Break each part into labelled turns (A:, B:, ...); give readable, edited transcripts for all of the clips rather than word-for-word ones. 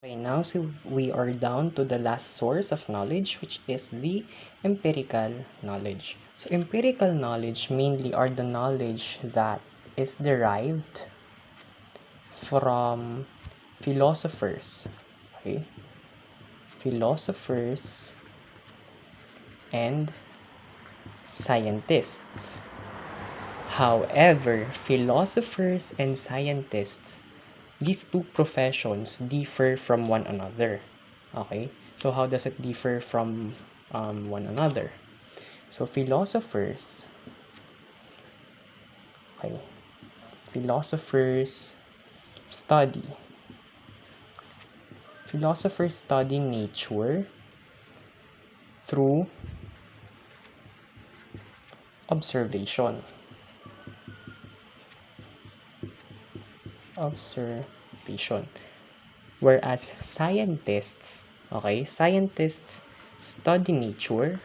A: Okay, now so we are down to the last source of knowledge, which is the empirical knowledge. So empirical knowledge mainly are the knowledge that is derived from philosophers, okay? Philosophers and scientists. However, philosophers and scientists, these two professions differ from one another. Okay? So how does it differ from one another? So okay, philosophers study. Philosophers study nature through observation. Whereas scientists study nature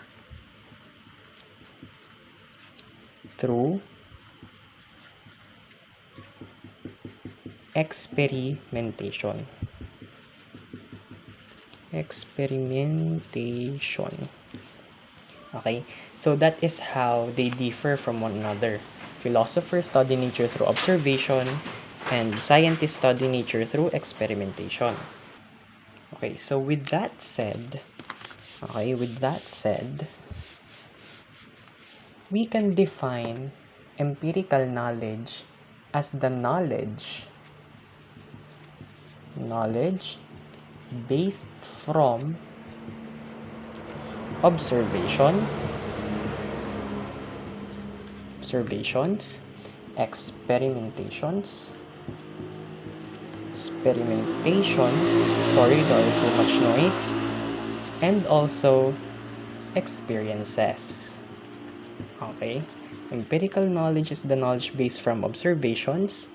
A: through experimentation. Okay, so that is how they differ from one another. Philosophers study nature through observation, and scientists study nature through experimentation. Okay, so with that said, we can define empirical knowledge as the knowledge based from observations, experimentations, sorry, there are too much noise, and also experiences. Okay, empirical knowledge is the knowledge based from observations,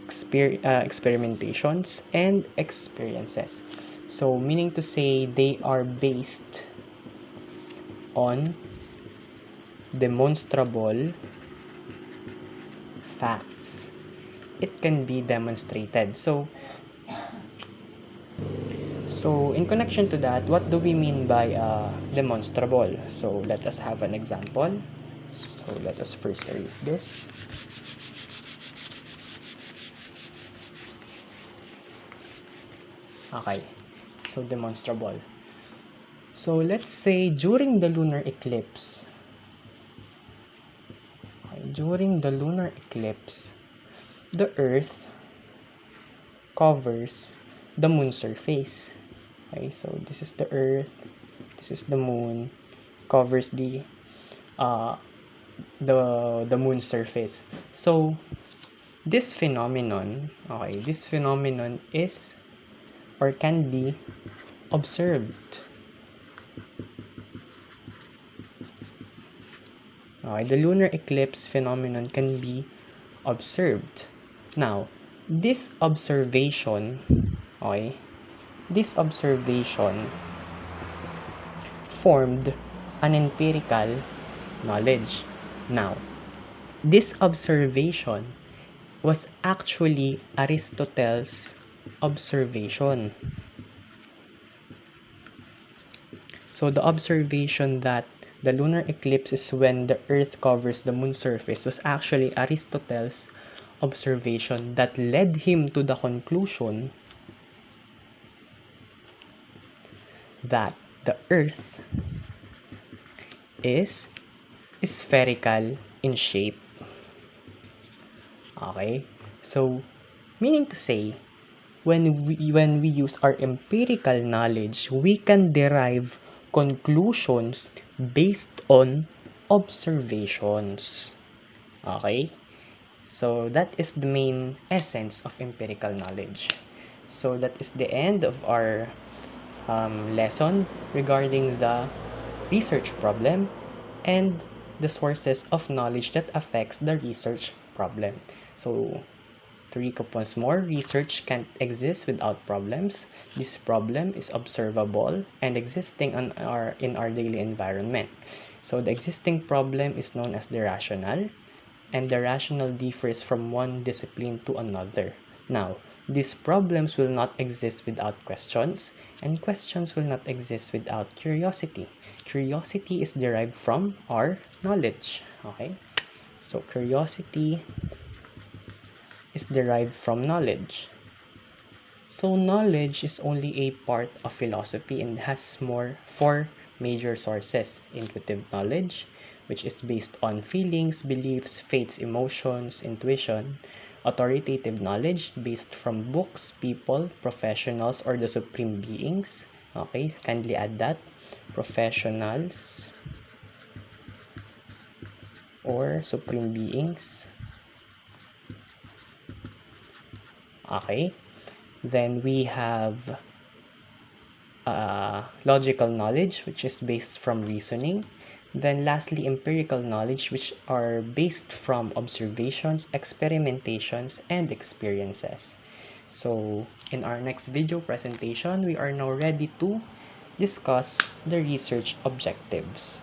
A: experimentations, and experiences. So meaning to say they are based on demonstrable facts. It can be demonstrated. So in connection to that, what do we mean by demonstrable? So let us have an example. So let us first erase this. Okay, so demonstrable. So let's say during the lunar eclipse, the Earth covers the moon's surface. Okay, so this is the Earth, this is the moon, covers the moon's surface. So this phenomenon is or can be observed. Okay, the lunar eclipse phenomenon can be observed. Now, this observation formed an empirical knowledge. Now, this observation was actually Aristotle's observation. So the observation that the lunar eclipse is when the Earth covers the moon's surface was actually Aristotle's observation that led him to the conclusion that the Earth is spherical in shape. Okay? So, meaning to say, when we use our empirical knowledge, we can derive conclusions based on observations. Okay? So, that is the main essence of empirical knowledge. So, that is the end of our lesson regarding the research problem and the sources of knowledge that affects the research problem. So, to recap once more, research can't exist without problems. This problem is observable and existing in our daily environment. So the existing problem is known as the rational, and the rational differs from one discipline to another. Now, These problems will not exist without questions, and questions will not exist without curiosity. Curiosity is derived from our knowledge. Okay? So curiosity is derived from knowledge. So knowledge is only a part of philosophy and has four major sources. Intuitive knowledge, which is based on feelings, beliefs, faiths, emotions, intuition. Authoritative knowledge based from books, people, professionals, or the supreme beings. Okay, kindly add that. Professionals or supreme beings. Okay. Then we have logical knowledge, which is based from reasoning. Then lastly, empirical knowledge, which are based from observations, experimentations, and experiences. So in our next video presentation, we are now ready to discuss the research objectives.